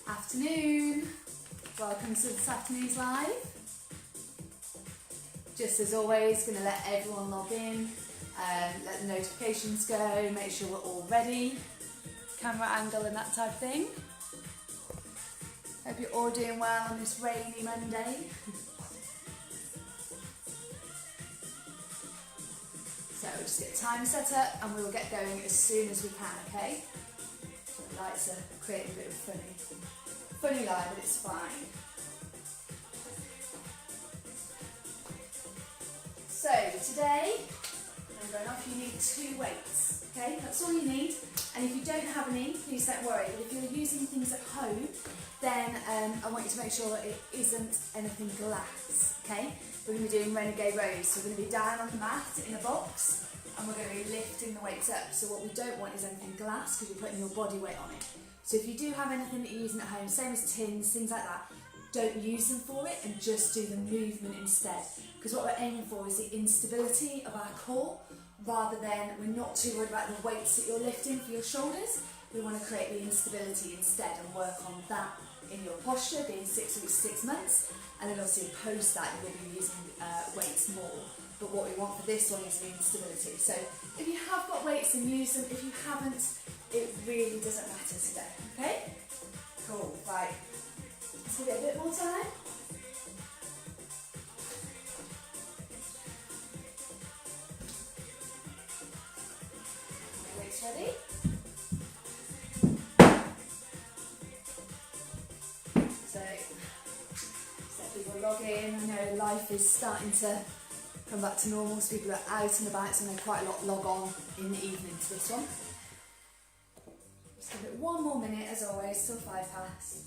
Afternoon. Welcome to this afternoon's live. Just as always, going to let everyone log in, let the notifications go, make sure we're all ready, camera angle and that type of thing. Hope you're all doing well on this rainy Monday. So we'll just get the timer set up and we will get going as soon as we can, okay? So the lights are creating a bit of funny light, but it's fine. So today, I'm going off, you need 2 weights, okay? That's all you need. And if you don't have any, please don't worry. But if you're using things at home, then I want you to make sure that it isn't anything glass, okay? We're going to be doing renegade rows. So we're going to be down on the mat in a box, and we're going to be lifting the weights up. So what we don't want is anything glass, because you're putting your body weight on it. So if you do have anything that you're using at home, same as tins, things like that, don't use them for it and just do the movement instead. Because what we're aiming for is the instability of our core, rather than, we're not too worried about the weights that you're lifting for your shoulders. We want to create the instability instead and work on that in your posture, being 6 weeks, 6 months. And then obviously post that you will be using weights more. But what we want for this one is the instability. So if you have got weights, then use them. If you haven't, it really doesn't matter today, okay? Cool, right. Let's give it a bit more time. Weights ready? So, let people log in. I know life is starting to come back to normal, so people are out and about, so I know quite a lot log on in the evening to this one. Just give it 1 more minute as always, till 5 past.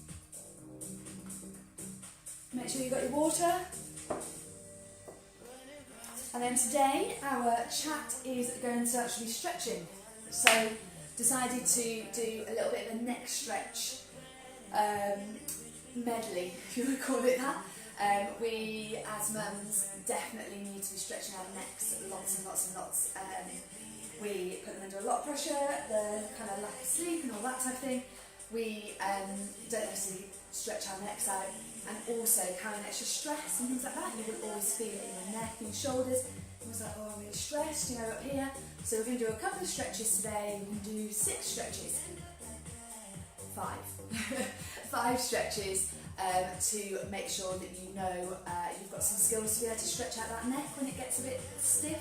Make sure you've got your water. And then today our chat is going to actually be stretching. So decided to do a little bit of a neck stretch medley, if you would call it that. We as mums definitely need to be stretching our necks lots and lots and lots. We put them under a lot of pressure, the kind of lack of sleep and all that type of thing. We don't necessarily stretch our necks out, and also carrying extra stress and things like that. You will always feel it in your neck and your shoulders. It was like, oh, I'm really stressed, you know, up here. So we're going to do a couple of stretches today. We're going to do 6 stretches. 5. 5 stretches to make sure that you know you've got some skills to be able to stretch out that neck when it gets a bit stiff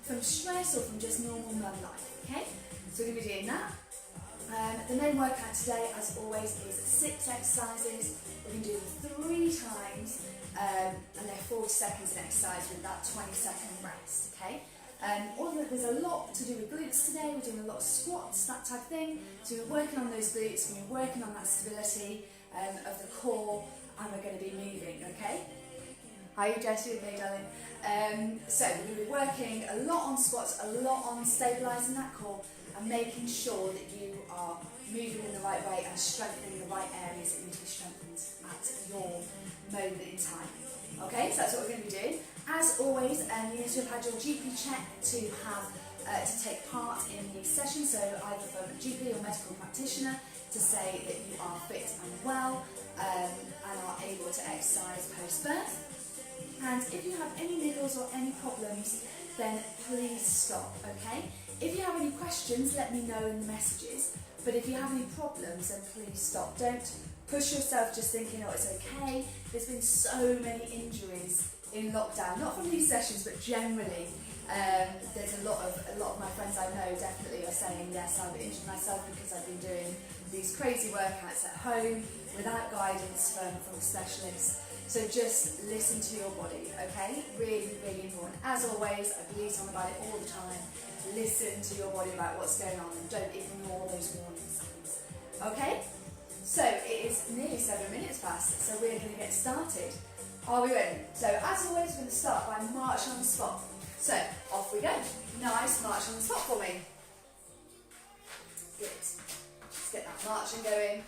from stress or from just normal mum life, okay? So we're going to be doing that. The main workout today, as always, is 6 exercises. We're going to do them 3 times, and they're 40 seconds an exercise with that 20-second rest, okay? There's a lot to do with glutes today. We're doing a lot of squats, that type of thing. So we're working on those glutes, we're working on that stability of the core, and we're going to be moving, okay? How are you, Jess? You okay, darling? So we're going to be working a lot on squats, a lot on stabilising that core, and making sure that you are moving in the right way and strengthening the right areas that need to be strengthened at your moment in time. Okay, so that's what we're going to be doing. As always, you need to have had your GP check to have to take part in the session, so either from a GP or medical practitioner to say that you are fit and well and are able to exercise post-birth. And if you have any niggles or any problems, then please stop, okay? If you have any questions, let me know in the messages. But if you have any problems, then please stop. Don't push yourself just thinking, oh, it's okay. There's been so many injuries in lockdown, not from these sessions, but generally. There's a lot of my friends I know definitely are saying, yes, I've injured myself because I've been doing these crazy workouts at home without guidance from a specialist. So just listen to your body, okay? Really, really important. As always, I believe on about it all the time. Listen to your body about what's going on and don't ignore those warning signs. Okay? So it is nearly 7 minutes past, so we're going to get started. Are we ready? So as always, we're going to start by marching on the spot. So off we go. Nice march on the spot for me. Good. Let's get that marching going.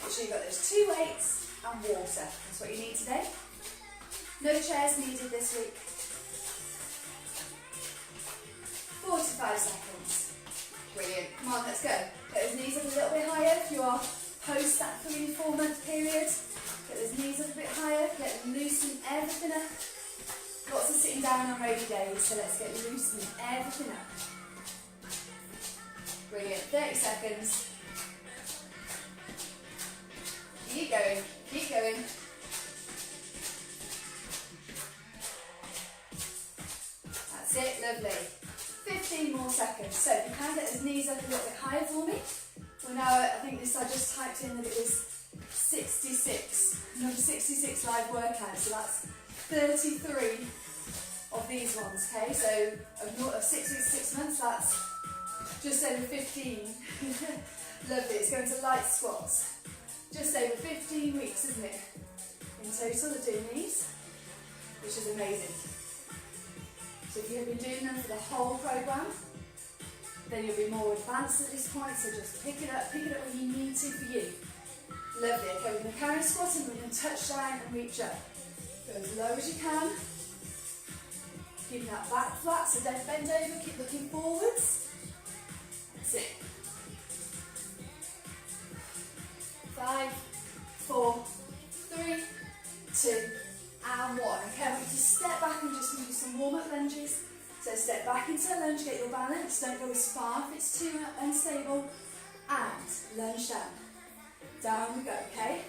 Make sure you've got those 2 weights and water. That's what you need today. No chairs needed this week. 45 seconds. Brilliant. Come on, let's go. Get those knees up a little bit higher if you are post that 3-4 month period. Get those knees up a bit higher. Let them loosen everything up. Lots of sitting down on rainy days, so let's get loosening everything up. Brilliant. 30 seconds. Keep going. Keep going. That's it. Lovely. 15 more seconds. So if you can get those knees up a little bit higher for me. Well, now I think this I just typed in that it was 66. Number 66 live workout. So that's 33 of these ones. Okay. So of 6 weeks, 6 months. That's just over 15. Lovely. It's going to light squats. Just over 15 weeks, isn't it? In total of doing these, which is amazing. So if you've been doing them for the whole programme, then you'll be more advanced at this point, so just pick it up when you need to for you. Lovely. Okay, we're going to carry squat and we're going to touch down and reach up. Go as low as you can. Keeping that back flat, so don't bend over, keep looking forwards. That's it. 5, 4, 3, 2, and 1. Okay, I want you to step back and just do some warm-up lunges. So step back into a lunge, get your balance, don't go as far if it's too unstable, and lunge down. Down we go, okay?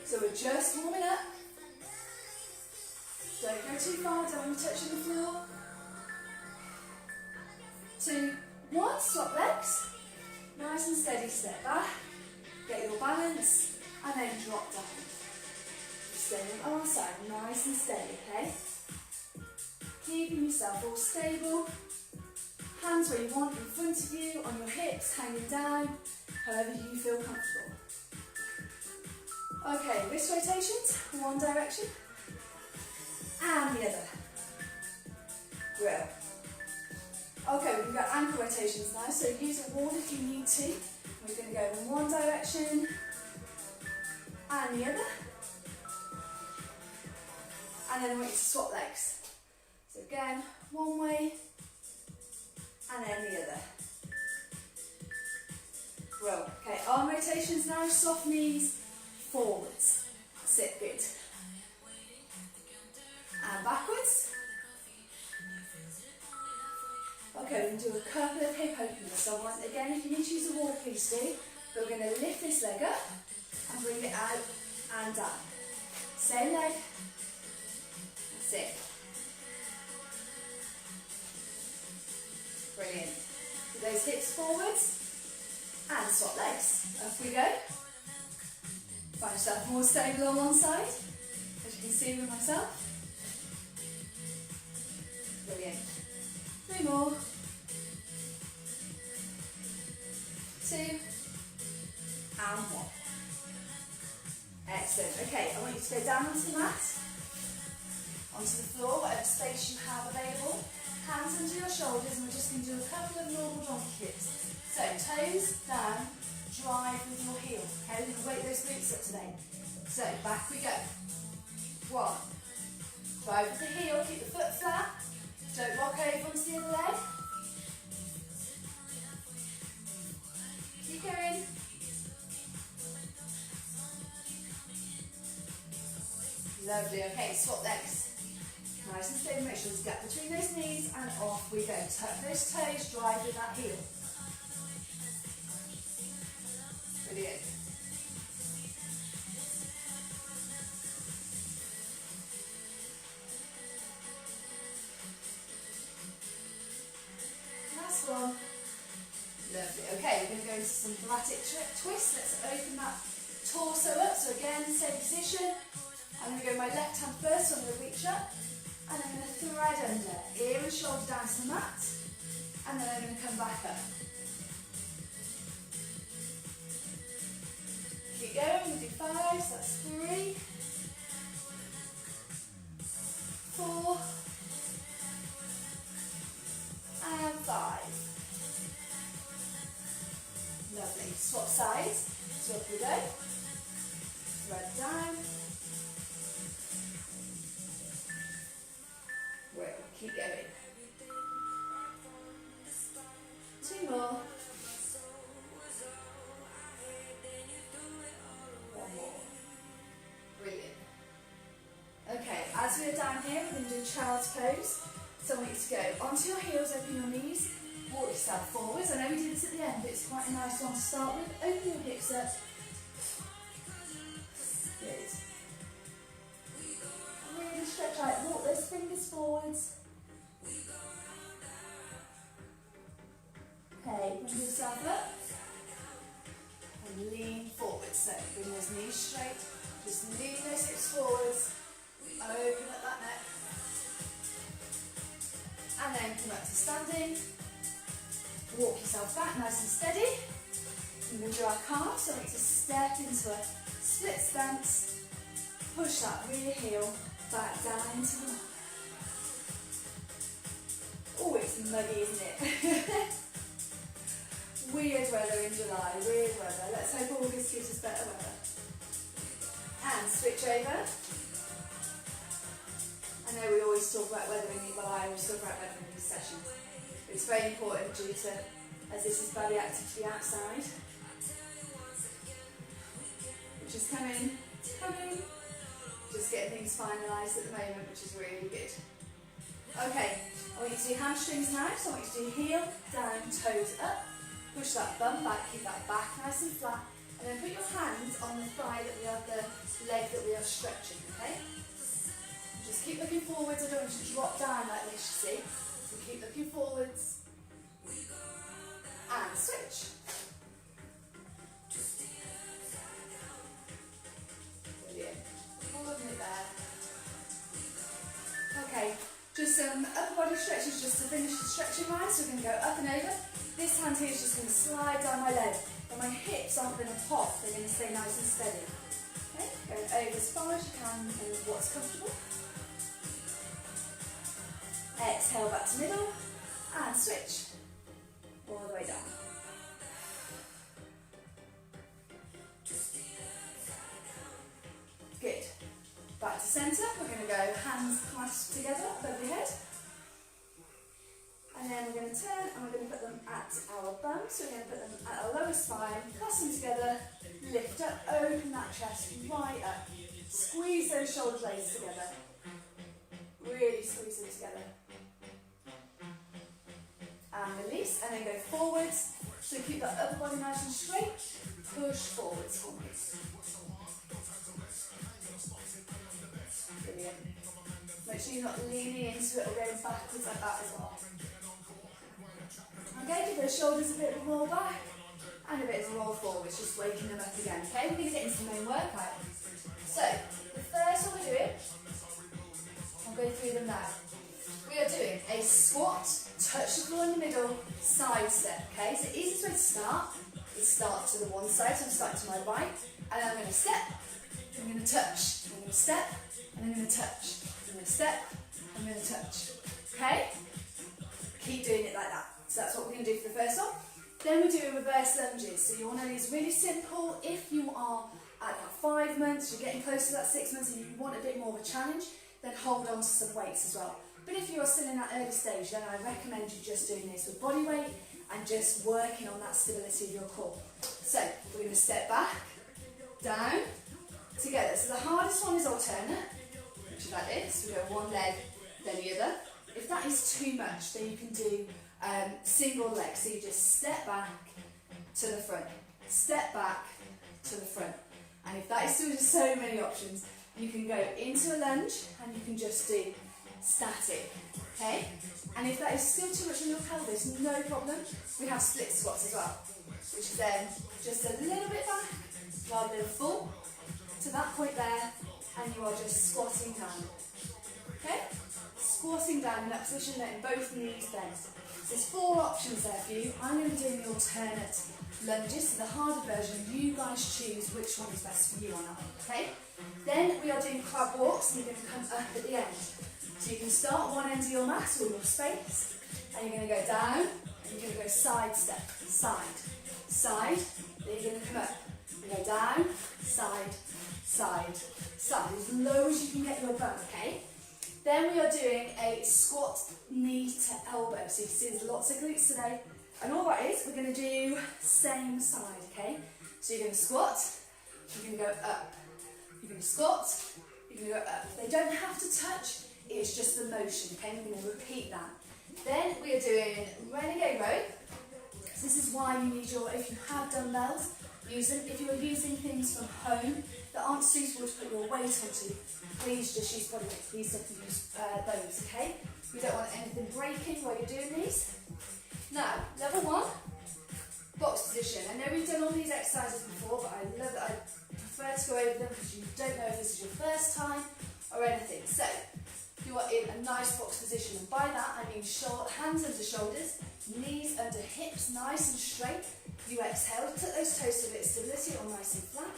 So we're just warming up. Don't go too far, don't want you touching the floor. 2, 1, swap legs. Nice and steady, step back. Get your balance, and then drop down. Stay on our side, nice and steady, okay? Keeping yourself all stable. Hands where you want, in front of you, on your hips, hanging down, however you feel comfortable. Okay, wrist rotations, one direction, and the other. Grill. Okay, we've got ankle rotations now, so use a wall if you need to. We're going to go in one direction and the other. And then I want you to swap legs. So again, one way and then the other. Well, okay, arm rotations now, soft knees, forwards. That's it, good. And backwards. Okay, we're going to do a couple of hip openers. So once again, if you need to use a wall, please do. But we're going to lift this leg up and bring it out and down. Same leg. That's it. Brilliant. Put those hips forwards and swap legs. Up we go. Find yourself more stable on one side, as you can see with myself. Brilliant. 3 more. 2 and 1. Excellent. Okay, I want you to go down onto the mat, onto the floor, whatever space you have available. Hands under your shoulders, and we're just going to do a couple of normal donkey kicks. So toes down, drive with your heel. Okay, we're going to wake those glutes up today. So back we go. 1. Drive with the heel, keep the foot flat. Don't rock over onto the other leg. Keep going. Lovely. Okay, swap legs. Nice and steady. Make sure there's a gap between those knees, and off we go. Tuck those toes, drive with that heel. Brilliant. Last one. Lovely. Okay, we're going to go into some thoracic twist. Let's open that torso up. So again, same position. I'm going to go my left hand first, so I'm going to reach up. And I'm going to thread under, ear and shoulder down to the mat. And then I'm going to come back up. Keep going, we'll do 5, so that's 3, 4, and 5. Lovely. Swap sides. So up we go. Thread down. Great. Keep going. 2 more. down here, we're going to do child's pose. So I want you to go onto your heels, open your knees, walk yourself forwards. I know we did this at the end, but it's quite a nice one to start with. Open your hips up. Good. Really stretch out, walk those fingers forwards. Okay, bring yourself up. And lean forward. So bring those knees straight. Just lean those hips forwards. Open up that neck. And then come up to standing. Walk yourself back nice and steady. And we'll do our calves, so I want you to step into a split stance. Push that rear heel back down into the mat. Oh, it's muggy, isn't it? Weird weather in July, weird weather. Let's hope August gives us better weather. And switch over. I know we always talk about weather in well, I always talk about weather in these sessions. But it's very important due to, as this is Babi Actif to be outside. Which is coming. Just getting things finalised at the moment, which is really good. Okay, I want you to do hamstrings now, so I want you to do heel, down, toes up. Push that bum back, keep that back nice and flat. And then put your hands on the thigh that we have, the leg that we are stretching, okay? Just keep looking forwards, I don't want you to drop down like this, you see. So keep looking forwards. And switch. Brilliant. Holding it there. Okay, just some upper body stretches just to finish the stretching line. So we're going to go up and over. This hand here is just going to slide down my leg. And my hips aren't going to pop, they're going to stay nice and steady. Okay, going over as far as you can and what's comfortable. Exhale back to middle and switch all the way down. Good. Back to centre. We're going to go hands clasped together above your head. And then we're going to turn and we're going to put them at our bums. So we're going to put them at our lower spine, clasp them together, lift up, open that chest right up. Squeeze those shoulder blades together. Really squeeze them together. And release, and then go forwards. So keep that upper body nice and straight. Push forwards for me. Brilliant. Make sure you're not leaning into it or going backwards like that as well. Okay, give those shoulders a bit of a roll back and a bit of a roll forwards, just waking them up again. Okay, we're going to get into the main workout. So, the first one we're doing, I'll go through them now. We are doing a squat, touch the floor in the middle, side step. Okay, so the easiest way to start is start to the one side, so I'm starting to my right, and then I'm going to step, I'm going to touch, I'm going to step, and I'm going to touch, I'm going to step, I'm going to touch. Okay? Keep doing it like that. So that's what we're going to do for the first one. Then we're doing reverse lunges. So you want to use really simple. If you are at about 5 months, you're getting close to that 6 months and you want a bit more of a challenge, then hold on to some weights as well. But if you're still in that early stage, then I recommend you just doing this with body weight and just working on that stability of your core. So we're going to step back, down, together. So the hardest one is alternate, which is like this. We go one leg, then the other. If that is too much, then you can do single leg. So you just step back to the front, step back to the front. And if that is still just so many options, you can go into a lunge and you can just do static, okay? And if that is still too much on your pelvis, no problem. We have split squats as well, which is then just a little bit back, rather than full, to that point there, and you are just squatting down, okay? Squatting down in that position, letting both knees bend. So there's 4 options there for you. I'm going to be doing the alternate lunges, so the harder version. You guys choose which one is best for you on that one, okay? Then we are doing crab walks, and you're going to come up at the end. So you can start one end of your mat or your space, and you're going to go down, and you're going to go side step, side, side, then you're going to come up. You go down, side, side, side, as low as you can get your bum, okay? Then we are doing a squat knee to elbow. So you can see there's lots of glutes today. And all that is, we're going to do same side, okay? So you're going to squat, you're going to go up. You're going to squat, you're going to go up. They don't have to touch. it's just the motion, okay? We're going to repeat that. Then we are doing renegade row. So this is why you need your, if you have dumbbells, use them. If you're using things from home that aren't suitable to put your weight onto, please just use body weight. Please don't use those, okay? We don't want anything breaking while you're doing these. Now, level 1, box position. I know we've done all these exercises before, but I love it. I prefer to go over them because you don't know if this is your first time or anything. So, you are in a nice box position, and by that I mean hands under shoulders, knees under hips, nice and straight. You exhale, tuck those toes to a bit of stability or nice and flat.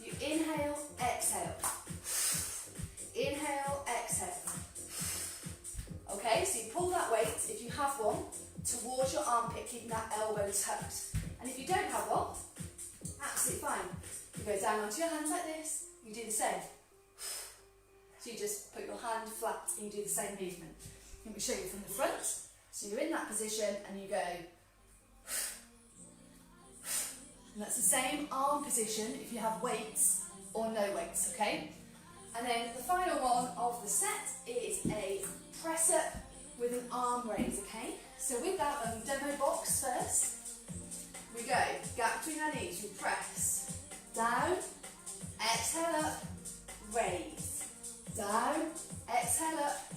You inhale, exhale. Inhale, exhale. Okay, so you pull that weight, if you have one, towards your armpit, keeping that elbow tucked. And if you don't have one, absolutely fine. You go down onto your hands like this, you do the same. So you just put your hand flat and you do the same movement. Let me show you from the front. So you're in that position and you go. And that's the same arm position if you have weights or no weights, okay? And then the final one of the set is a press up with an arm raise, okay? So with that, demo box first. We go, gap between our knees, we press. Down, exhale up, raise. Down, exhale up,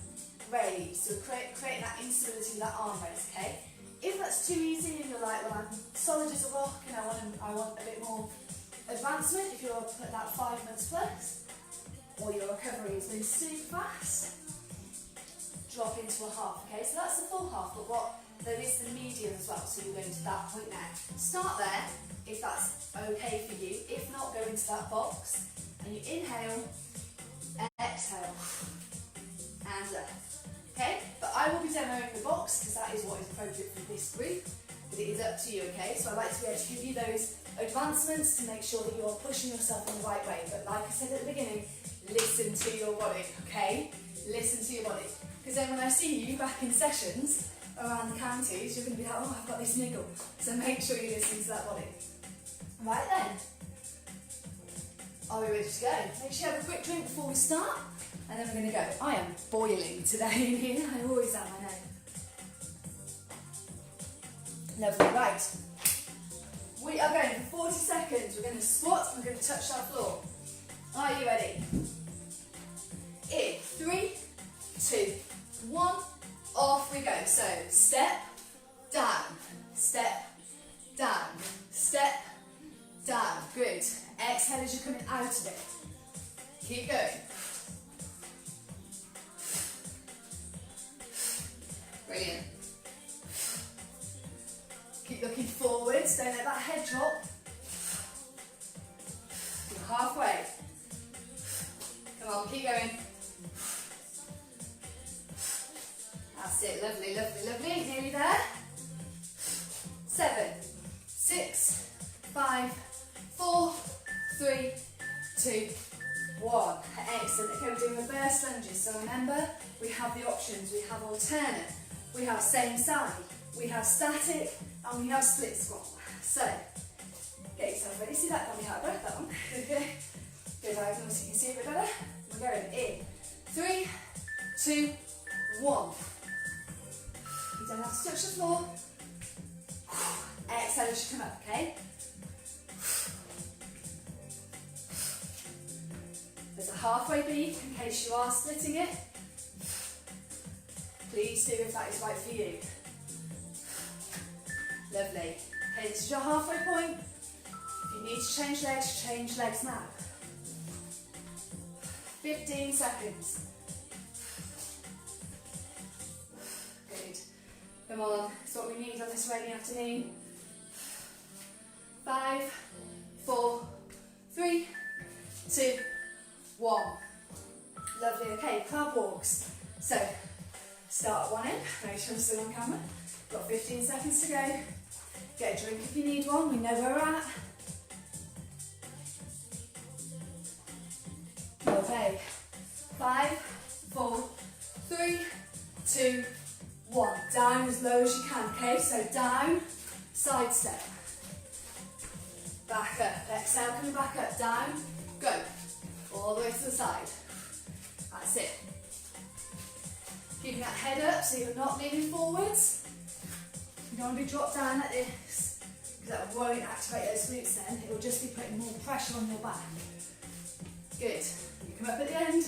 raise. So creating that instability with that arm raise, okay? If that's too easy and you're like, well, I'm solid as a rock and I want a bit more advancement, if you're at that 5 months plus, or your recovery has been super fast, drop into a half, okay? So that's the full half, but there is the medium as well, so you're going to that point there. Start there, if that's okay for you. If not, go into that box, and you inhale, exhale, and up. Okay, but I will be demoing the box because that is what is appropriate for this group, but it is up to you, okay? So I like to be able to give you those advancements to make sure that you're pushing yourself in the right way. But like I said at the beginning, listen to your body, okay? Listen to your body. Because then when I see you back in sessions around the counties, you're going to be like, oh, I've got this niggle. So make sure you listen to that body. Right then. Are we ready to go? Make sure you have a quick drink before we start, and then we're going to go. I am boiling today in here. I always am, I know. Lovely, right. We are going for 40 seconds. We're going to squat and we're going to touch our floor. Are you ready? In 3, 2, 1, off we go. So step, down, step, down, step, down. Good. Exhale as you're coming out of it. Keep going. Brilliant. Keep looking forwards, don't let that head drop. You're halfway. Come on, keep going. That's it, lovely, lovely, lovely. Nearly there. 7, 6, 5, 4, 3, 2, 1. Excellent. Okay, we're doing reverse lunges. So remember, we have the options. We have alternate. We have same side. We have static. And we have split squat. So, get yourself ready. See that? Got me out of breath, that one. Go diagonal so you can see a bit better. We're going in. 3, 2, 1. You don't have to touch the floor. Exhale as you come up, okay? There's a halfway beat in case you are splitting it. Please do if that is right for you. Lovely. Okay, this is your halfway point. If you need to change legs now. 15 seconds. Good. Come on, it's what we need on this rainy afternoon. 5, 4, 3, 2, 1. Lovely. Okay, crab walks. So, start at one end. Make sure I'm still on camera. Got 15 seconds to go. Get a drink if you need one. We know where we're at. Okay. 5, 4, 3, 2, 1. Down as low as you can. Okay, so down, side step. Back up. Exhale, coming back up. Down, go. All the way to the side. That's it. Keeping that head up so you're not leaning forwards. You don't want to be dropped down like this, because that won't activate those glutes then. It will just be putting more pressure on your back. Good. You come up at the end.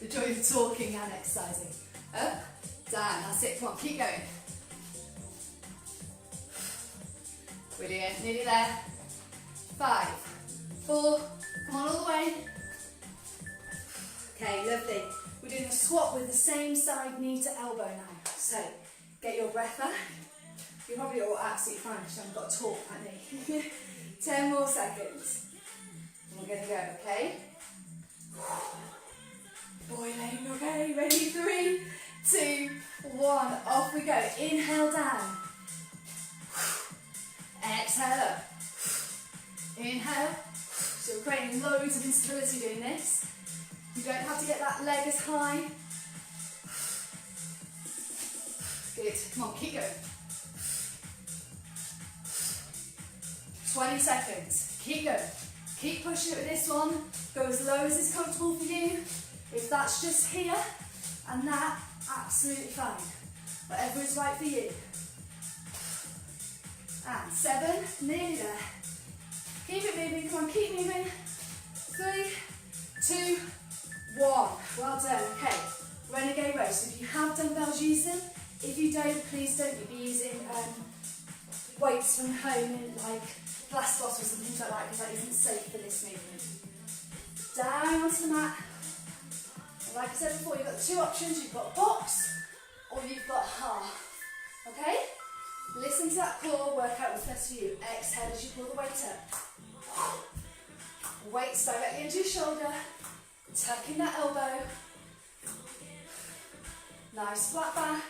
The joy of talking and exercising. Up, down. That's it. Come on, keep going. Brilliant. Nearly there. 5, 4. Come on, all the way. Okay, lovely. We're doing a squat with the same side knee to elbow now. So, get your breath back. You're probably all absolutely fine because you haven't got to talk at me. 10 more seconds. And we're going to go, okay? Boiling, okay? Ready? 3, 2, 1. Off we go. Inhale down. Exhale up. Inhale. So we're creating loads of instability doing this. You don't have to get that leg as high. Good. Come on, keep going. 20 seconds. Keep going. Keep pushing it with this one. Go as low as is comfortable for you. If that's just here and that, absolutely fine. Whatever is right for you. And 7, nearly there. Keep it moving, come on, keep moving. 3, 2, 1. Well done, okay. Renegade row. So if you have dumbbells, use them. If you don't, please don't be using weights from home in like glass bottles and things like that, because that isn't safe for this movement. Down onto the mat. And like I said before, you've got 2 options. You've got box or you've got half. Okay? Listen to that core, work out what's best for you. Exhale as you pull the weight up. Weights directly into your shoulder. Tuck in that elbow. Nice flat back.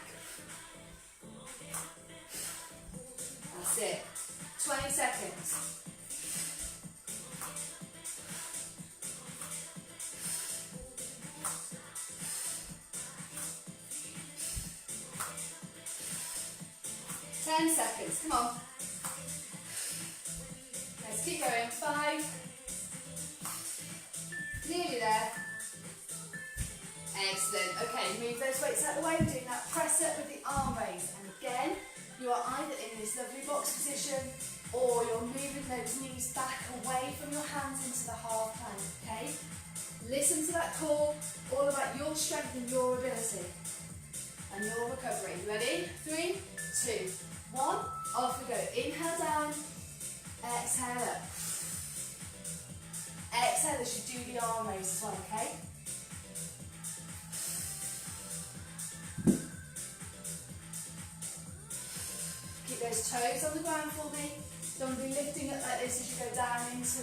That's it. 20 seconds. Ten seconds, come on. Let's keep going. 5. Nearly there. Excellent. Okay, move those weights out of the way. We're doing that press up with the arm raise. And again, you are either in this lovely box position or you're moving those knees back away from your hands into the half plank, okay? Listen to that core, all about your strength and your ability and your recovery. Ready? 3, 2, 1. Off we go. Inhale down, exhale up. Exhale as you do the arm raise as well, okay? Keep those toes on the ground for me. Don't want to be lifting up like this as you go down into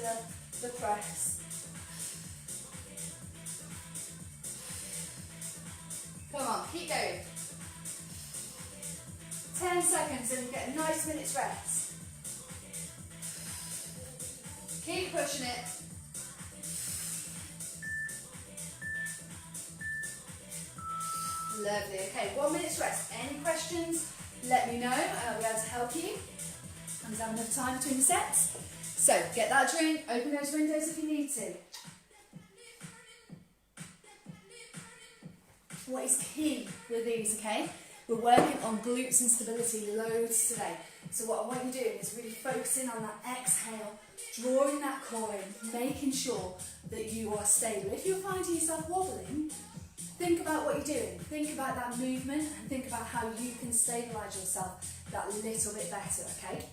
the press. Come on, keep going. 10 seconds and get a nice minute's rest. Keep pushing it. Lovely. Okay, 1 minute's rest. Any questions? Let me know and I'll be able to help you. And have enough time between the sets. So get that drink, open those windows if you need to. What is key with these, okay? We're working on glutes and stability loads today. So what I want you doing is really focusing on that exhale, drawing that core in, making sure that you are stable. If you're finding yourself wobbling, think about what you're doing. Think about that movement and think about how you can stabilise yourself that little bit better, okay?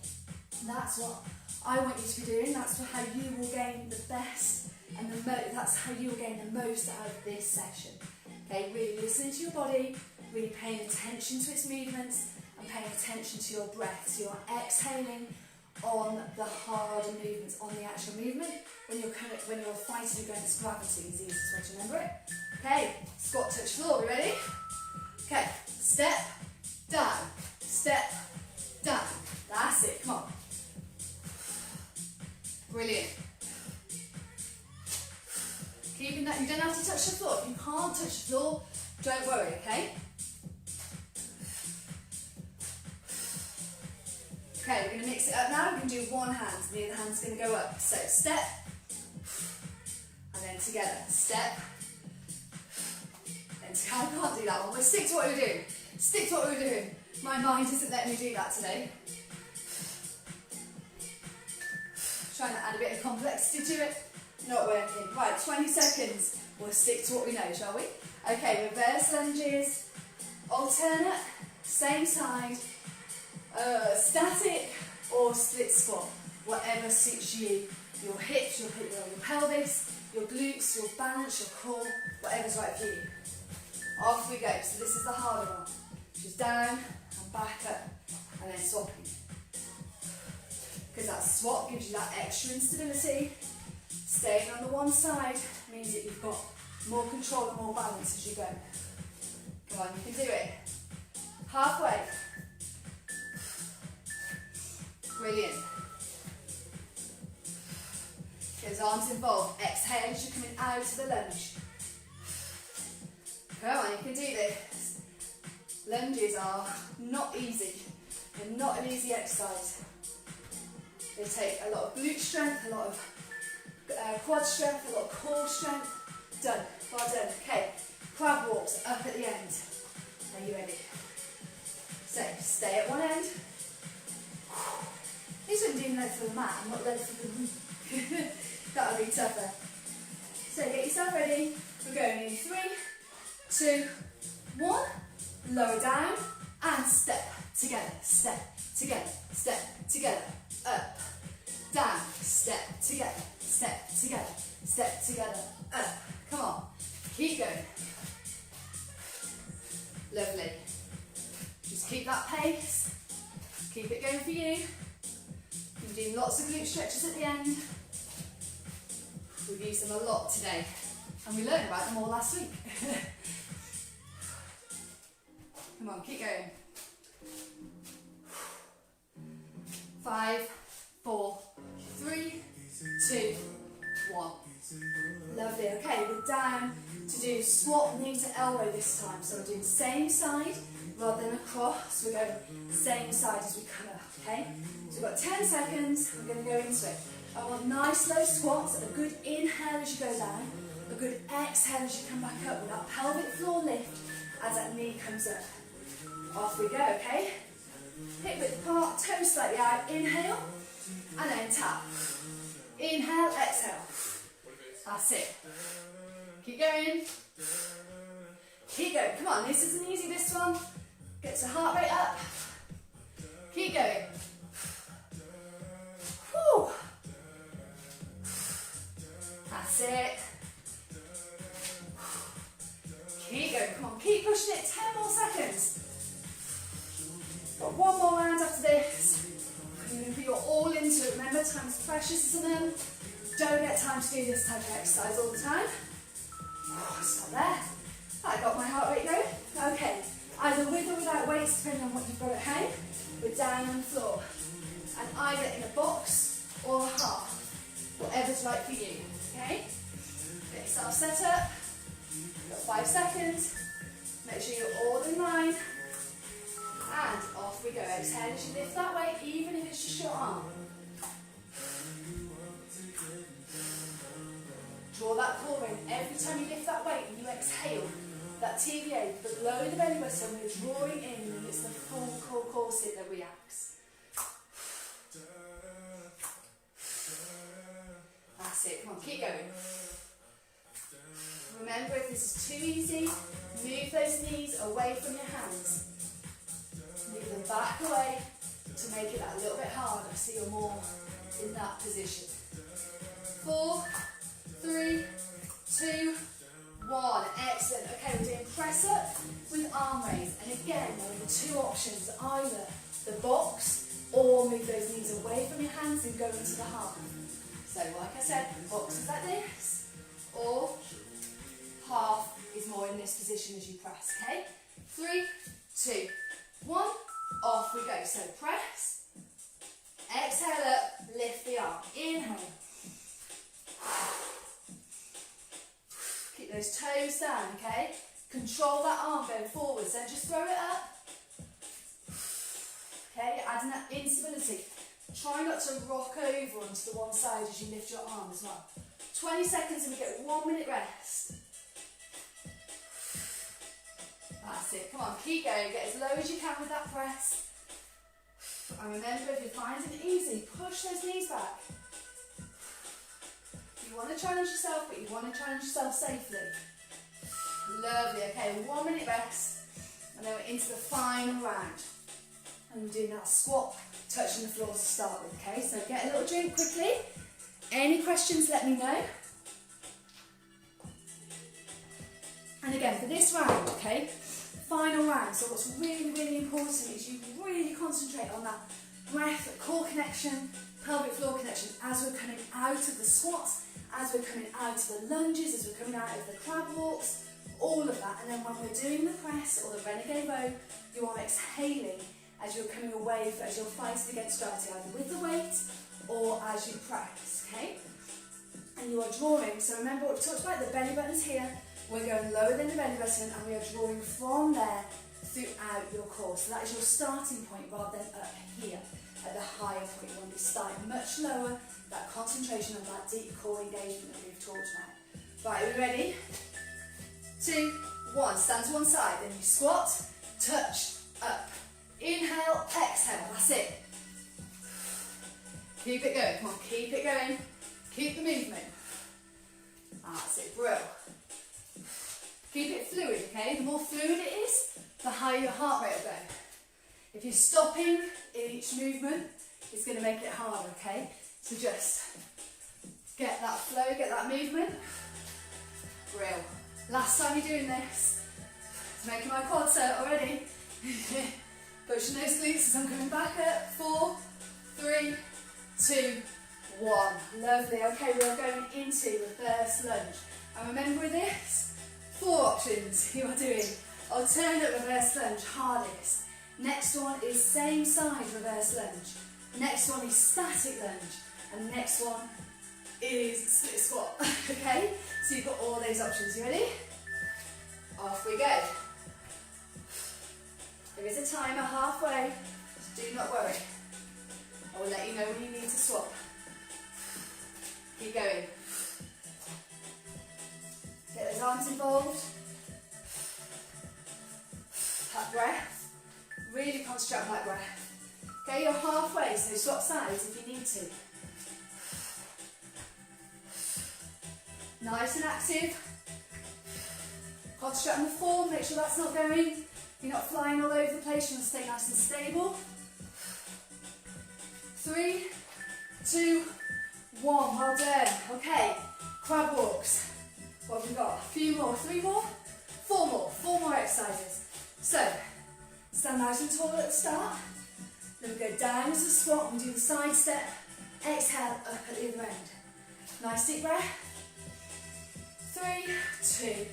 And that's what I want you to be doing. That's how you will gain the best and that's how you will gain the most out of this session. Okay, really listening to your body, really paying attention to its movements and paying attention to your breath. So you're exhaling on the harder movements, on the actual movement. When you're fighting against gravity is the easiest way to remember it. Okay, squat touch floor, we ready? Okay, step, down, step, down. That's it, come on. Brilliant. Keeping that, you don't have to touch the floor. If you can't touch the floor, don't worry, okay? Okay, we're going to mix it up now. We're going to do one hand, and the other hand's going to go up. So step, and then together. Step, I can't do that one. We'll stick to what we were doing. Stick to what we were doing. My mind isn't letting me do that today. Trying to add a bit of complexity to it. Not working. Right, 20 seconds. We'll stick to what we know, shall we? Okay, reverse lunges. Alternate. Same side. Static or split squat. Whatever suits you. Your hips, your pelvis, your glutes, your balance, your core. Whatever's right for you. Off we go. So this is the harder one. Just down and back up. And then swapping. Because that swap gives you that extra instability. Staying on the one side means that you've got more control and more balance as you go. Come on, you can do it. Halfway. Brilliant. Get those arms involved. Exhale as you're coming out of the lunge. Come on, you can do this. Lunges are not easy. They're not an easy exercise. They take a lot of glute strength, a lot of quad strength, a lot of core strength. Done. Well done. Okay. Crab walks up at the end. Are you ready? So, stay at one end. This wouldn't do legs for the mat, I'm not ready for the that'll be tougher. So, get yourself ready. We're going in 3, 2, 1. Lower down and step together. Step together. Step together. Up. Down. Step together. Step together. Step together. Up. Come on. Keep going. Lovely. Just keep that pace. Keep it going for you. You're doing lots of glute stretches at the end. We've used them a lot today. And we learned about them all last week. Come on, keep going. 5, 4, 3, 2, 1. Lovely. Okay, we're down to do squat knee to elbow this time. So we're doing same side rather than across. We're going same side as we come up, okay? So we've got 10 seconds. We're going to go into it. I want nice slow squats, a good inhale as you go down, a good exhale as you come back up with that pelvic floor lift as that knee comes up. Off we go, okay? Hip width apart, toes slightly out, inhale, and then tap. Inhale, exhale. That's it. Keep going. Keep going. Come on, this isn't easy, this one. Get your heart rate up. Keep going. Whew. That's it. Keep going. Come on, keep pushing it. 10 more seconds. Got one more round after this. You're going to put your all into it. Remember, time's precious to them. Don't get time to do this type of exercise all the time. Oh, stop there. I got my heart rate going. Okay, either with or without weights, depending on what you've got at home. We're down on the floor. And either in a box or a half. Whatever's right for you. Okay? Get yourself set up. Got 5 seconds. Make sure you're all in line. And off we go. Exhale as you lift that weight, even if it's just your arm. Draw that core in. Every time you lift that weight and you exhale, that TVA below the belly button, we're drawing in, and it's the full core corset that reacts. That's it. Come on, keep going. Remember, if this is too easy, move those knees away from your hands. Move them back away to make it that little bit harder so you're more in that position. 4, 3, 2, 1. Excellent. Okay, we're doing press up with arm raise. And again, there are the 2 options. Either the box or move those knees away from your hands and go into the half. So like I said, box is like this, or half is more in this position as you press, okay? 3, 2, 1, off we go. So press, exhale up, lift the arm, inhale. Keep those toes down, okay? Control that arm going forwards, don't just throw it up. Okay, adding that instability. Try not to rock over onto the one side as you lift your arm as well. 20 seconds and we get 1 minute rest. That's it. Come on, keep going. Get as low as you can with that press. And remember, if you're finding it easy, push those knees back. You want to challenge yourself, but you want to challenge yourself safely. Lovely. Okay, 1 minute rest. And then we're into the final round. And we're doing that squat, touching the floor to start with, okay? So get a little drink quickly. Any questions, let me know. And again, for this round, okay, final round, so what's really, really important is you really concentrate on that breath, core connection, pelvic floor connection as we're coming out of the squats, as we're coming out of the lunges, as we're coming out of the crab walks, all of that. And then when we're doing the press or the renegade row, you are exhaling as you're coming away, as you're fighting against gravity, either with the weight or as you press, okay? And you are drawing, so remember what we talked about, the belly button's here, we're going lower than the belly button and we are drawing from there throughout your core. So that is your starting point rather than up here at the higher point. You want to be starting much lower, that concentration on that deep core engagement that we've talked about. Right, are we ready? 2, 1, stand to one side, then you squat, touch, up. Inhale, exhale, that's it. Keep it going, come on, keep it going. Keep the movement. That's it, bro. Keep it fluid, okay? The more fluid it is, the higher your heart rate will go. If you're stopping in each movement, it's going to make it harder, okay? So just get that flow, get that movement. Brill. Last time you're doing this, it's making my quads hurt already. Pushing those glutes as I'm coming back up. 4, 3, 2, 1. Lovely. Okay, we are going into reverse lunge. And remember with this, 4 options you are doing. Alternate reverse lunge, hardest. Next one is same side reverse lunge. Next one is static lunge. And next one is split squat. Okay? So you've got all those options. You ready? Off we go. There is a timer halfway, so do not worry. I will let you know when you need to swap. Keep going. Get those arms involved. That breath. Really concentrate on that breath. Okay, you're halfway, so swap sides if you need to. Nice and active. Concentrate on the form, make sure that's not going. You're not flying all over the place, you want to stay nice and stable. 3, 2, 1, well done. Okay, crab walks. What have we got? A few more, 3 more, 4 more, 4 more exercises. So, stand nice and tall at the start. Then we go down as a squat and do the side step. Exhale, up at the other end. Nice deep breath. 3, 2,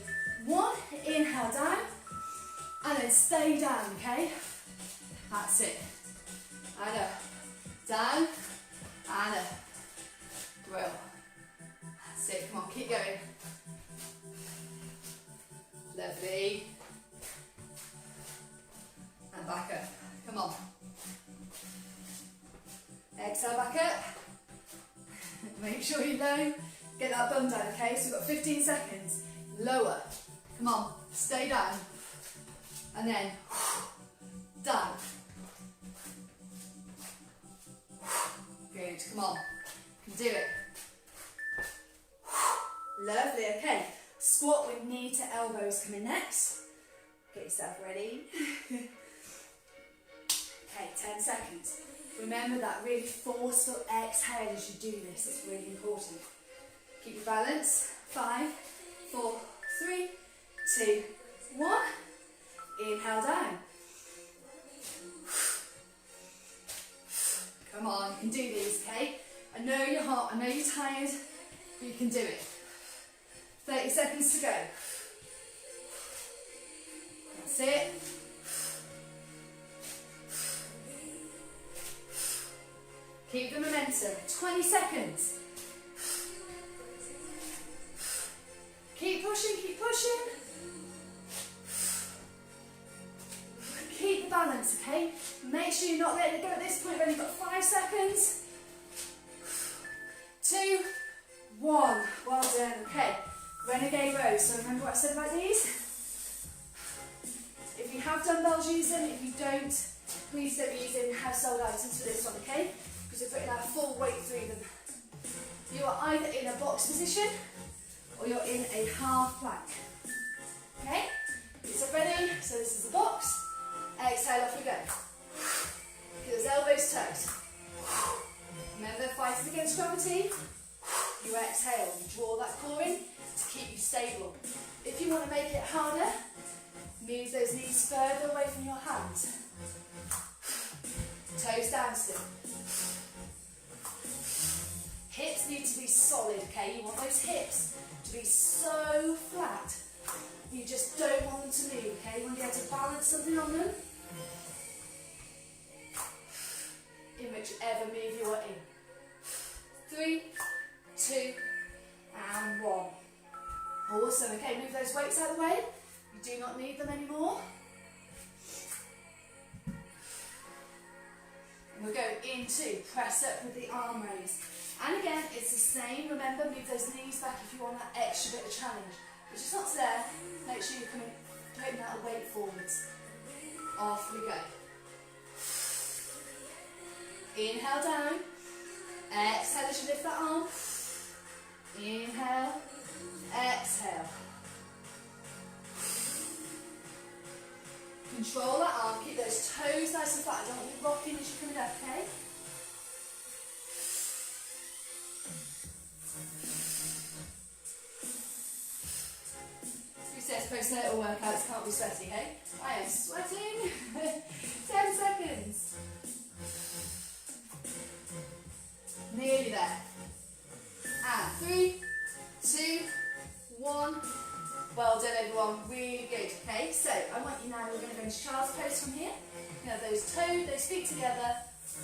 1. Inhale down. And then stay down, okay? That's it. And up. Down. And up. Grill. That's it. Come on, keep going. Lovely. And back up. Come on. Exhale back up. Make sure you low. Get that bum down, okay? So we've got 15 seconds. Lower. Come on. Stay down. And then down. Good. Come on. You can do it. Lovely. Okay. Squat with knee to elbows coming next. Get yourself ready. Okay, 10 seconds. Remember that really forceful exhale as you do this. It's really important. Keep your balance. 5, 4, 3, 2, 1. Inhale down. Come on, you can do these, okay? I know you're hot, I know you're tired, but you can do it. 30 seconds to go. That's it. Keep the momentum. 20 seconds. Keep pushing, keep pushing. Keep the balance, okay? Make sure you're not letting it go at this point. We've only got 5 seconds. 2, 1. Well done, okay. Renegade rows. So remember what I said about these? have dumbbells, use them. If you don't, please don't be using household items for this one, okay? Because you're putting that full weight through them. You are either in a box position or you're in a half plank. Okay? So ready? So this is the box. Exhale, off we go. Get those elbows tucked. Remember, fighting against gravity. You exhale, you draw that core in to keep you stable. If you want to make it harder, move those knees further away from your hands. Toes down still. Hips need to be solid, okay? You want those hips to be so flat. You just don't want them to move, okay? You want to be able to balance something on them. In whichever move you are in. 3, 2, and 1. Awesome, okay, move those weights out of the way. You do not need them anymore. And we'll go into press up with the arm raise. And again, it's the same. Remember, move those knees back if you want that extra bit of challenge. But just not there, make sure you're putting that weight forwards. Off we go. Inhale down. Exhale as you lift that arm. Inhale. Exhale. Control that arm. Keep those toes nice and flat. I don't want you rocking as you're coming up, okay? Who says postnatal workouts can't be sweaty, hey? I am sweating. 10 seconds. Nearly there. And 3, 2, 1. Well done, everyone. Really good. Okay, so I want you now, we're going to go into child's pose from here. You have those toes, those feet together,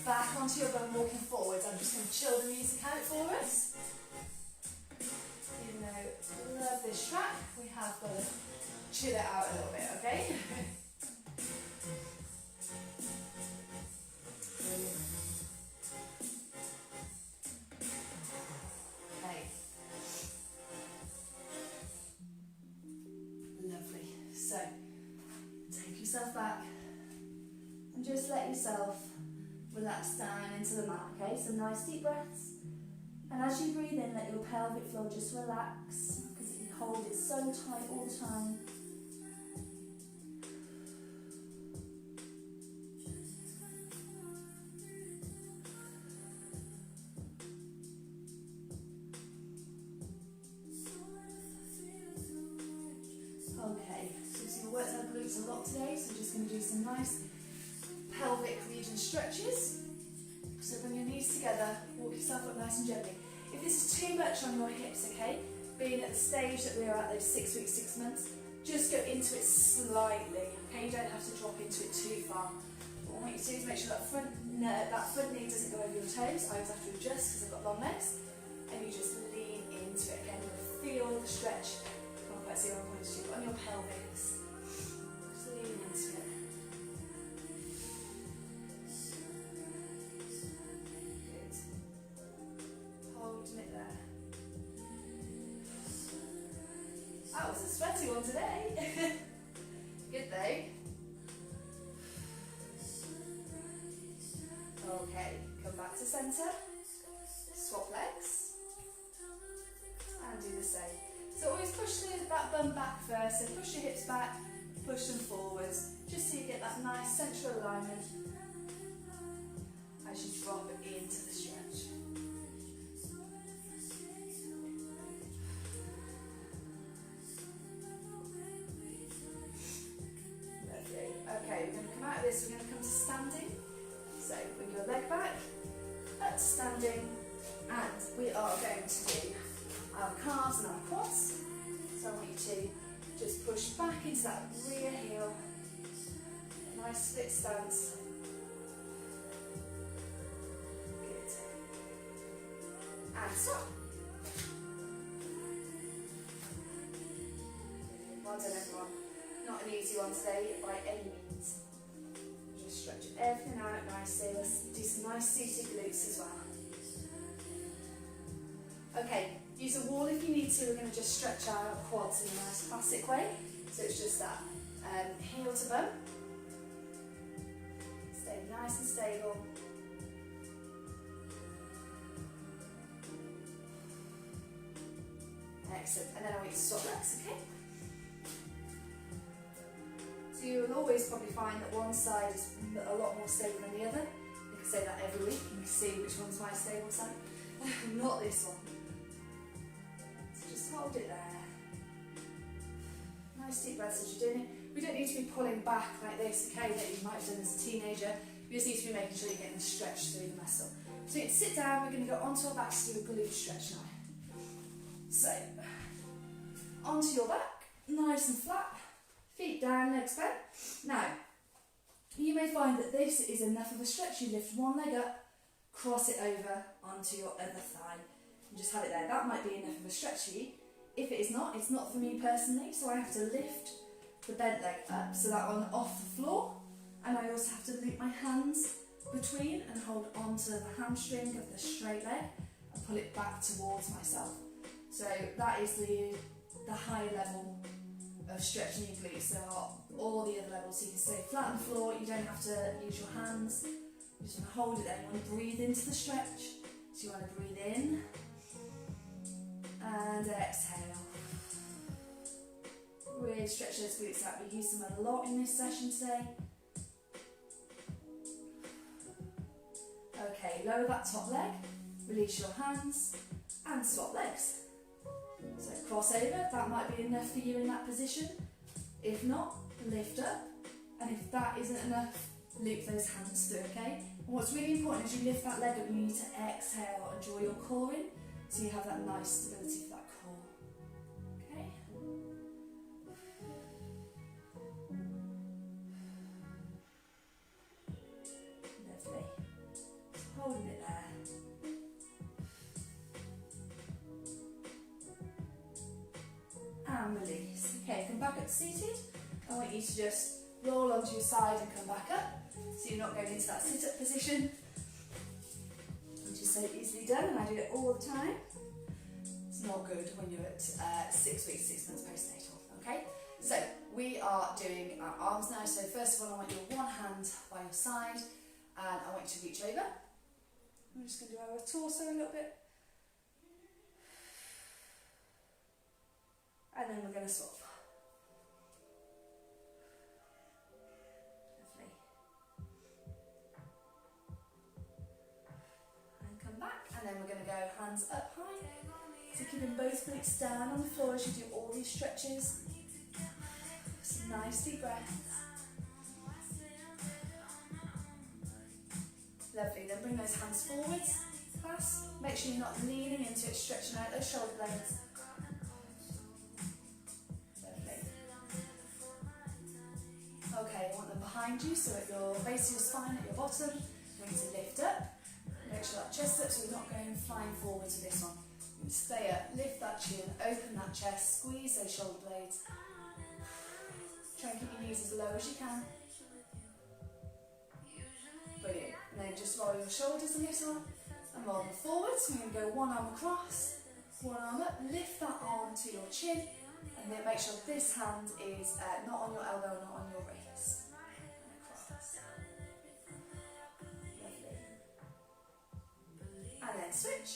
back onto your bum, walking forwards. I'm just going to chill the music out for us. Even though I love this track, we have got to chill it out a little bit, okay? Brilliant. Okay. Lovely. So, take yourself back and just let yourself relax down into the mat, okay? So nice deep breaths. And as you breathe in, let your pelvic floor just relax, because if you hold it so tight all the time, okay, so we've worked our glutes a lot today, so we're just going to do some nice pelvic region stretches. So bring your knees together, walk yourself up nice and gently. If this is too much on your hips, okay, being at the stage that we're at, those 6 weeks, 6 months, just go into it slightly, okay? You don't have to drop into it too far. What I want you to do is make sure that front knee doesn't go over your toes. I always have to adjust because I've got long legs. And you just lean into it again. You'll feel the stretch. Come on, let's see what I'm going to do. On your pelvis. Just lean into it. Good. Holding it there. That was a sweaty one today. Good though. Okay, come back to centre. Swap legs. And do the same. So always push that bum back first. So push your hips back, push them forwards, just so you get that nice central alignment as you drop it into the stretch. Okay, we're going to come out of this, we're going to come to standing. So bring your leg back, up to standing, and we are going to do our calves and our quads. So I want you to just push back into that rear heel. Nice split stance. Good. And stop. Well done, everyone. Not an easy one today by any means. Just stretch everything out nicely. Let's do some nice seated glutes as well. Okay, use a wall if you need to. We're going to just stretch our quads in a nice classic way. So it's just that heel to bum. Excellent. And then I want you to swap legs, okay? So you'll always probably find that one side is a lot more stable than the other. You can say that every week, you can see which one's my stable side. Not this one. So just hold it there. Nice deep breaths as you're doing it. We don't need to be pulling back like this, okay, that you might have done as a teenager. You just need to be making sure you're getting the stretch through the muscle. So you can sit down, we're going to go onto our backs to do a glute stretch now. So, onto your back, nice and flat, feet down, legs bent. Now, you may find that this is enough of a stretch. You lift one leg up, cross it over onto your other thigh, and just have it there. That might be enough of a stretch for you. If it is not, it's not for me personally, so I have to lift the bent leg up, so that one off the floor, and I also have to loop my hands between and hold onto the hamstring of the straight leg and pull it back towards myself. So that is the high level of stretching your glutes. There are all the other levels, so you can stay flat on the floor, you don't have to use your hands, you just want to hold it there. You want to breathe into the stretch, so you want to breathe in and exhale. Really stretch those glutes out. We use them a lot in this session today. Okay, lower that top leg, release your hands and swap legs. So cross over, that might be enough for you in that position. If not, lift up, and if that isn't enough, loop those hands through, okay? And what's really important is you lift that leg up, you need to exhale and draw your core in, so you have that nice stability for that core. Okay? Lovely. Holding it there. And release. Okay, come back up to seated. I want you to just roll onto your side and come back up, so you're not going into that sit-up position. Which is so easily done, and I do it all the time. It's not good when you're at 6 weeks, 6 months postnatal, okay? So we are doing our arms now. So first of all, I want your one hand by your side, and I want you to reach over. I'm just going to do our torso a little bit. And then we're going to swap. Lovely. And come back, and then we're going to go hands up high. So keeping both glutes down on the floor as you do all these stretches. Some nice deep breaths. Lovely, then bring those hands forwards, clasp. Make sure you're not leaning into it, stretching out those shoulder blades. Lovely. Okay, I want them behind you, so at your base of your spine, at your bottom, you need to lift up. Make sure that chest up, so we're not going flying forwards with this one. You stay up, lift that chin, open that chest, squeeze those shoulder blades. Try and keep your knees as low as you can. Brilliant. And then just roll your shoulders a little and roll them forwards. So we're going to go one arm across, one arm up, lift that arm to your chin, and then make sure this hand is not on your elbow, not on your wrist. And across. Lovely. And then switch.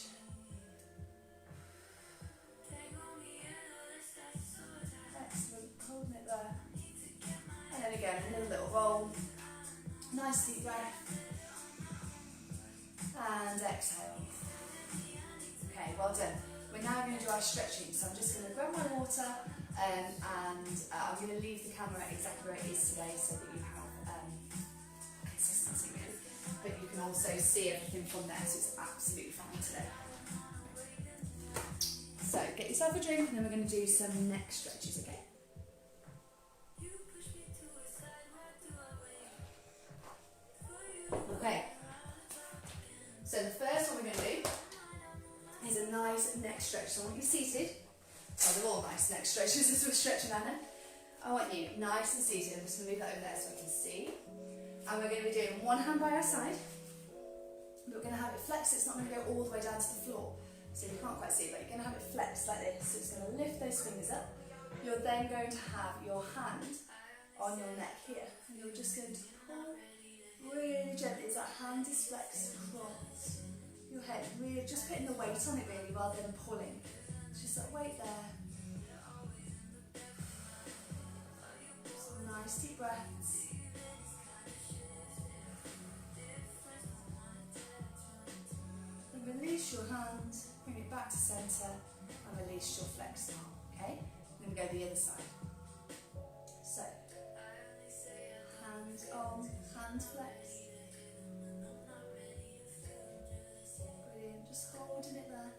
Excellent. Holding it there. And then again, another little roll. Nice deep breath. And exhale. Okay, well done. We're now going to do our stretching. So I'm just going to grab my water and I'm going to leave the camera exactly where it is today so that you have consistency really. But you can also see everything from there, so it's absolutely fine today. So get yourself a drink and then we're going to do some neck stretches, okay? Okay, so the first one we're going to do is a nice neck stretch. So I want you seated. Oh, they're all nice neck stretches as we're stretching on it. I want you nice and seated. I'm just going to move that over there so I can see. And we're going to be doing one hand by our side. We're going to have it flex. It's not going to go all the way down to the floor. So you can't quite see it, but you're going to have it flex like this. So it's going to lift those fingers up. You're then going to have your hand on your neck here. And you're just going to pull really gently as that hand is flexed across your head. Really just putting the weight on it really rather than pulling. Just that weight there. Some nice deep breaths. And release your hand, bring it back to centre, and release your flexed arm, okay? Then we go the other side. So, hand on, hand flex. Brilliant, just holding it there.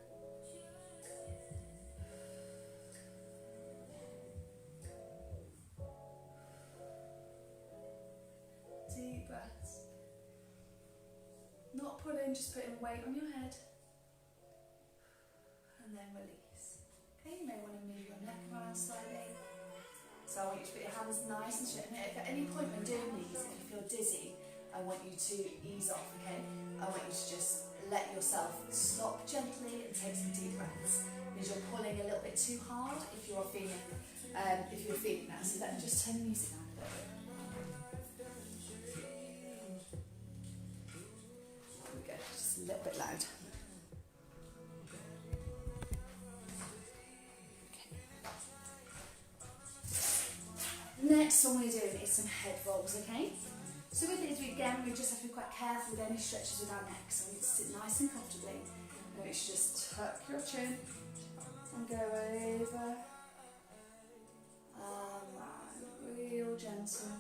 Deep breaths. Not pulling, just putting weight on your head. And then release. Okay, you may want to move your neck around slightly. So I want you to put your hands nice and straight. And if at any point when doing these, if you feel dizzy, I want you to ease off, okay? I want you to just let yourself stop gently and take some deep breaths. Because you're pulling a little bit too hard if you're feeling that. So let me just turn the music down a little bit. There we go, just a little bit loud. Next one we're doing is some head rolls, okay? So with these, again, we just have to be quite careful with any stretches with our neck. So we need to sit nice and comfortably. And it's just tuck your chin and go over and round, real gentle.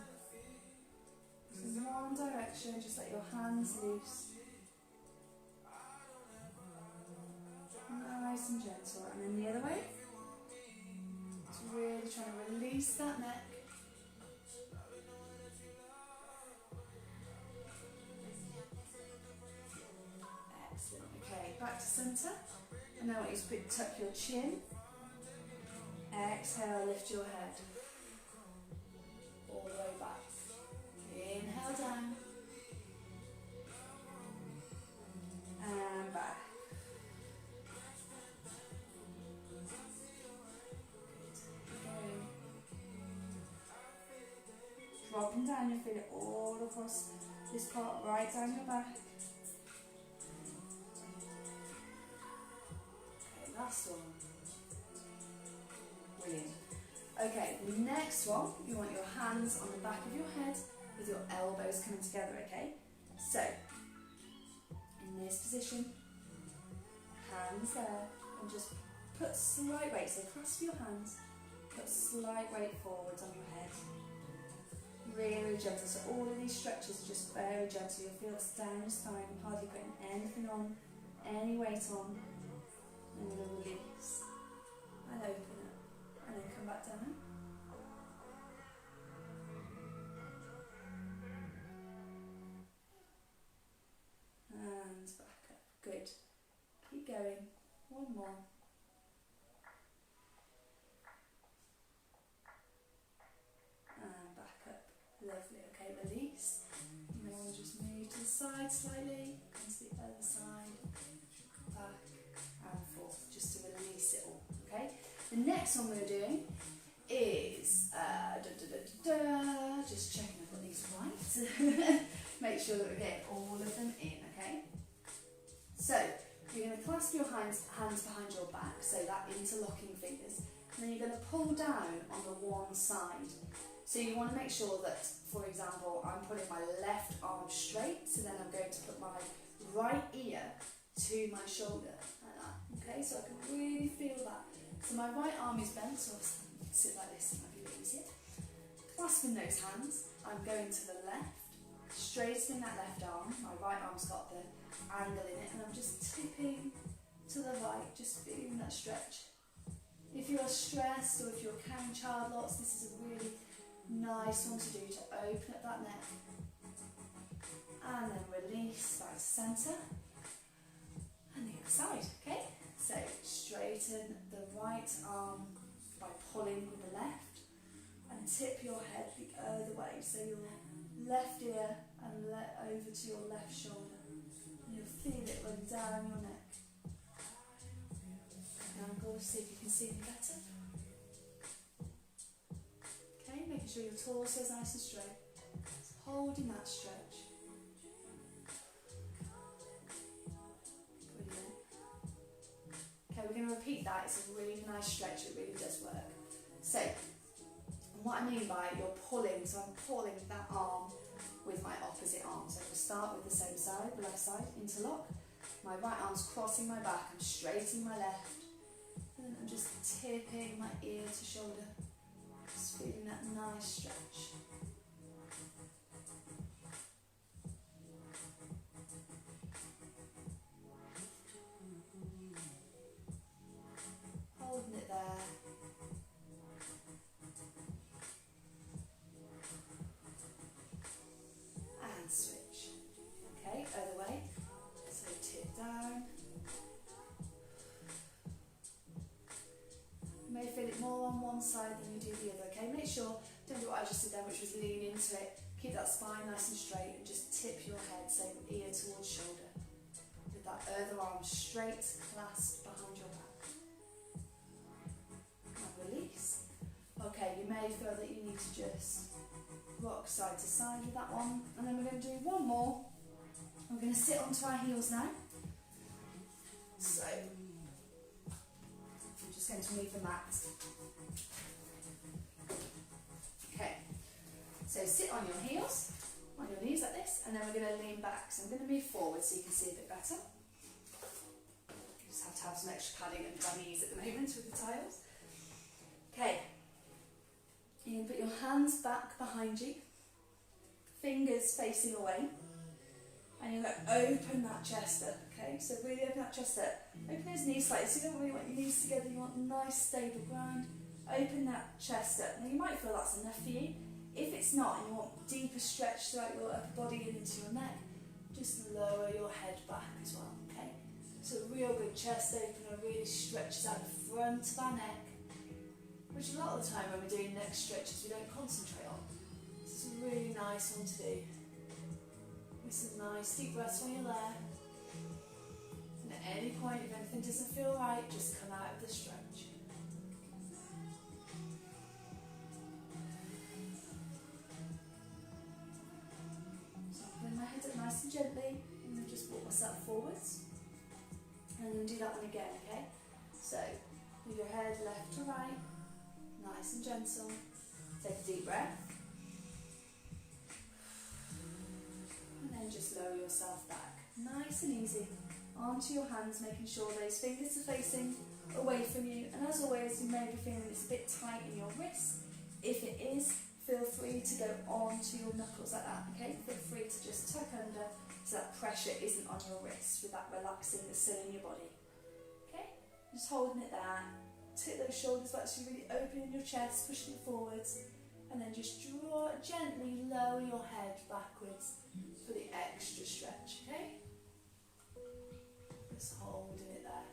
In one direction, just let your hands loose. Nice and gentle. And then the other way. Just really trying to release that neck. Okay, back to centre, and now I want you to tuck your chin. Exhale, lift your head. All the way back. Inhale down. And back. Good. Dropping down, you feel it all across this part, right down your back. Last one. Brilliant. Okay, the next one, you want your hands on the back of your head with your elbows coming together, okay? So, in this position, hands there, and just put slight weight, so clasp your hands, put slight weight forwards on your head. Really gentle, so all of these stretches are just very gentle. You'll feel it's down your spine, hardly putting anything on, any weight on. And then release, and open up, and then come back down. And back up, good. Keep going, one more. And back up, lovely, okay, release. You may want to just move to the side slightly, and to the other side, back. And forth, just to release it all, okay? The next one we're doing is, just checking I've got these right. Make sure that we're getting all of them in, okay? So, you're going to clasp your hands behind your back, so that interlocking fingers, and then you're going to pull down on the one side. So you want to make sure that, for example, I'm putting my left arm straight, so then I'm going to put my right ear to my shoulder. Okay, so I can really feel that. So my right arm is bent, so I'll sit like this, it might be a bit easier. Clasping those hands, I'm going to the left, straightening that left arm. My right arm's got the angle in it, and I'm just tipping to the right, just feeling that stretch. If you're stressed or if you're carrying child lots, this is a really nice one to do to open up that neck. And then release back to centre. And the other side, okay? So straighten the right arm by pulling with the left, and tip your head the other way, so your left ear and over to your left shoulder. And you'll feel it run down your neck. Angle, see if you can see me better. Okay, making sure your torso is nice and straight. So holding that stretch. Brilliant. Okay, we're going to repeat that. It's a really nice stretch, it really does work. So, what I mean by you're pulling, so I'm pulling that arm with my opposite arm. So I'm going to start with the same side, the left side, interlock. My right arm's crossing my back, I'm straightening my left. And then I'm just tipping my ear to shoulder. Just feeling that nice stretch. Holding it there. And switch. Okay, other way. So tip down. You may feel it more on one side than you do the other, okay? Make sure, don't do what I just did there, which was lean into it. Keep that spine nice and straight and just tip your head, so ear towards shoulder. With that other arm straight, clasped behind your back. And release. Okay, you may feel that you need to just rock side to side with that one. And then we're going to do one more. We're going to sit onto our heels now. So, I'm just going to move the mat. Okay, so sit on your heels, on your knees like this, and then we're going to lean back. So I'm going to move forward so you can see a bit better. You just have to have some extra padding under my knees at the moment with the tiles. Okay, you can put your hands back behind you, fingers facing away, and you're going to open that chest up, okay? So really open that chest up. Open those knees slightly, so you don't really want your knees together, you want nice stable ground. Open that chest up. Now you might feel that's enough for you. If it's not, and you want deeper stretch throughout your upper body and into your neck, just lower your head back as well, okay? So a real good chest opener really stretches out the front of our neck, which a lot of the time when we're doing neck stretches we don't concentrate on. This is a really nice one to do. With some nice deep breaths when you're there. And at any point, if anything doesn't feel right, just come out of the stretch. So I'm putting my head up nice and gently, and then just walk myself forwards. And then do that one again, okay? So, move your head left to right, nice and gentle. Take a deep breath. And then just lower yourself back, nice and easy, onto your hands, making sure those fingers are facing away from you. And as always, you may be feeling it's a bit tight in your wrists. If it is, feel free to go onto your knuckles like that, okay? Feel free to just tuck under so that pressure isn't on your wrists, with that relaxing that's still in your body. Okay? Just holding it there. Tip those shoulders back so you're really opening your chest, pushing it forwards. And then just gently lower your head backwards for the extra stretch, okay? Just holding it there.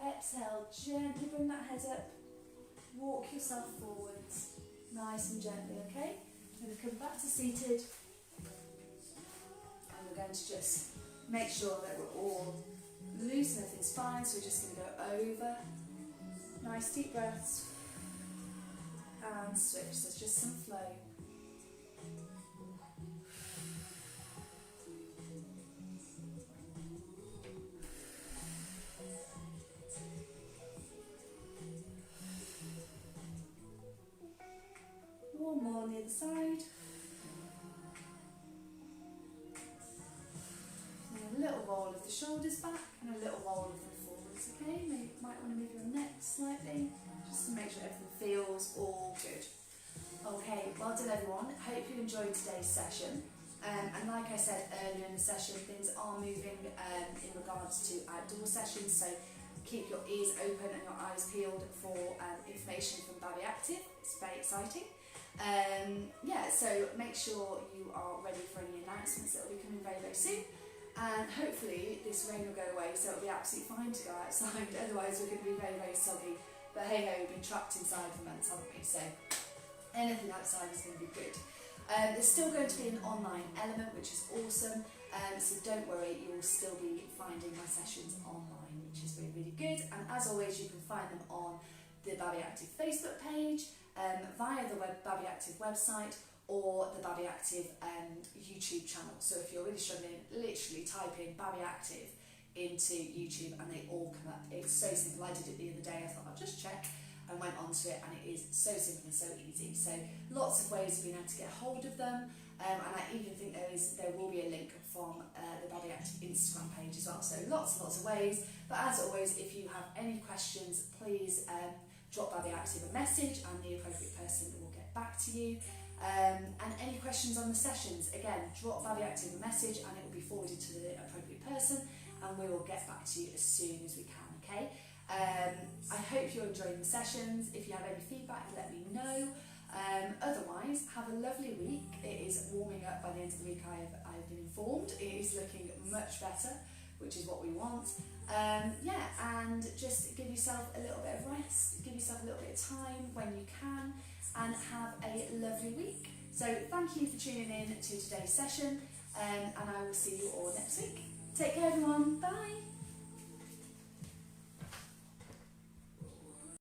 Exhale, gently bring that head up. Walk yourself forwards, nice and gently, okay? We're going to come back to seated. And we're going to just make sure that we're all loose and everything's fine, so we're just going to go over. Nice deep breaths. And switch, so it's just some flow. One more on the other side. And a little roll of the shoulders back and a little roll of them forwards, okay? Maybe you might want to move your neck slightly, just to make sure everything feels all good. Okay, well done everyone. Hope you enjoyed today's session. And like I said earlier in the session, things are moving in regards to outdoor sessions, so keep your ears open and your eyes peeled for information from Babi Actif. It's very exciting. Yeah, so make sure you are ready for any announcements that will be coming very, very soon. And hopefully this rain will go away, so it'll be absolutely fine to go outside. Otherwise we're going to be very, very soggy. But hey ho, we've been trapped inside for months, haven't we? So anything outside is going to be good. There's still going to be an online element, which is awesome. So don't worry, you will still be finding my sessions online, which is really, really good. And as always, you can find them on the Babi Actif Facebook page, via the Babi Actif website, or the Babi Active YouTube channel. So if you're really struggling, literally type in Babi Active into YouTube and they all come up. It's so simple. I did it the other day. I thought I'll just check and went onto it, and it is so simple and so easy. So lots of ways of being able to get hold of them, and I even think there will be a link from the Babi Active Instagram page as well. So lots and lots of ways. But as always, if you have any questions, please drop Babi Active a message and the appropriate person will get back to you. And any questions on the sessions, again, drop Babi Active a message and it will be forwarded to the appropriate person, and we will get back to you as soon as we can, okay? I hope you're enjoying the sessions. If you have any feedback, let me know. Otherwise, have a lovely week. It is warming up by the end of the week, I've been informed. It is looking much better, which is what we want. Yeah, and just give yourself a little bit of rest, give yourself a little bit of time when you can, and have a lovely week. So thank you for tuning in to today's session, and I will see you all next week. Take care everyone, bye!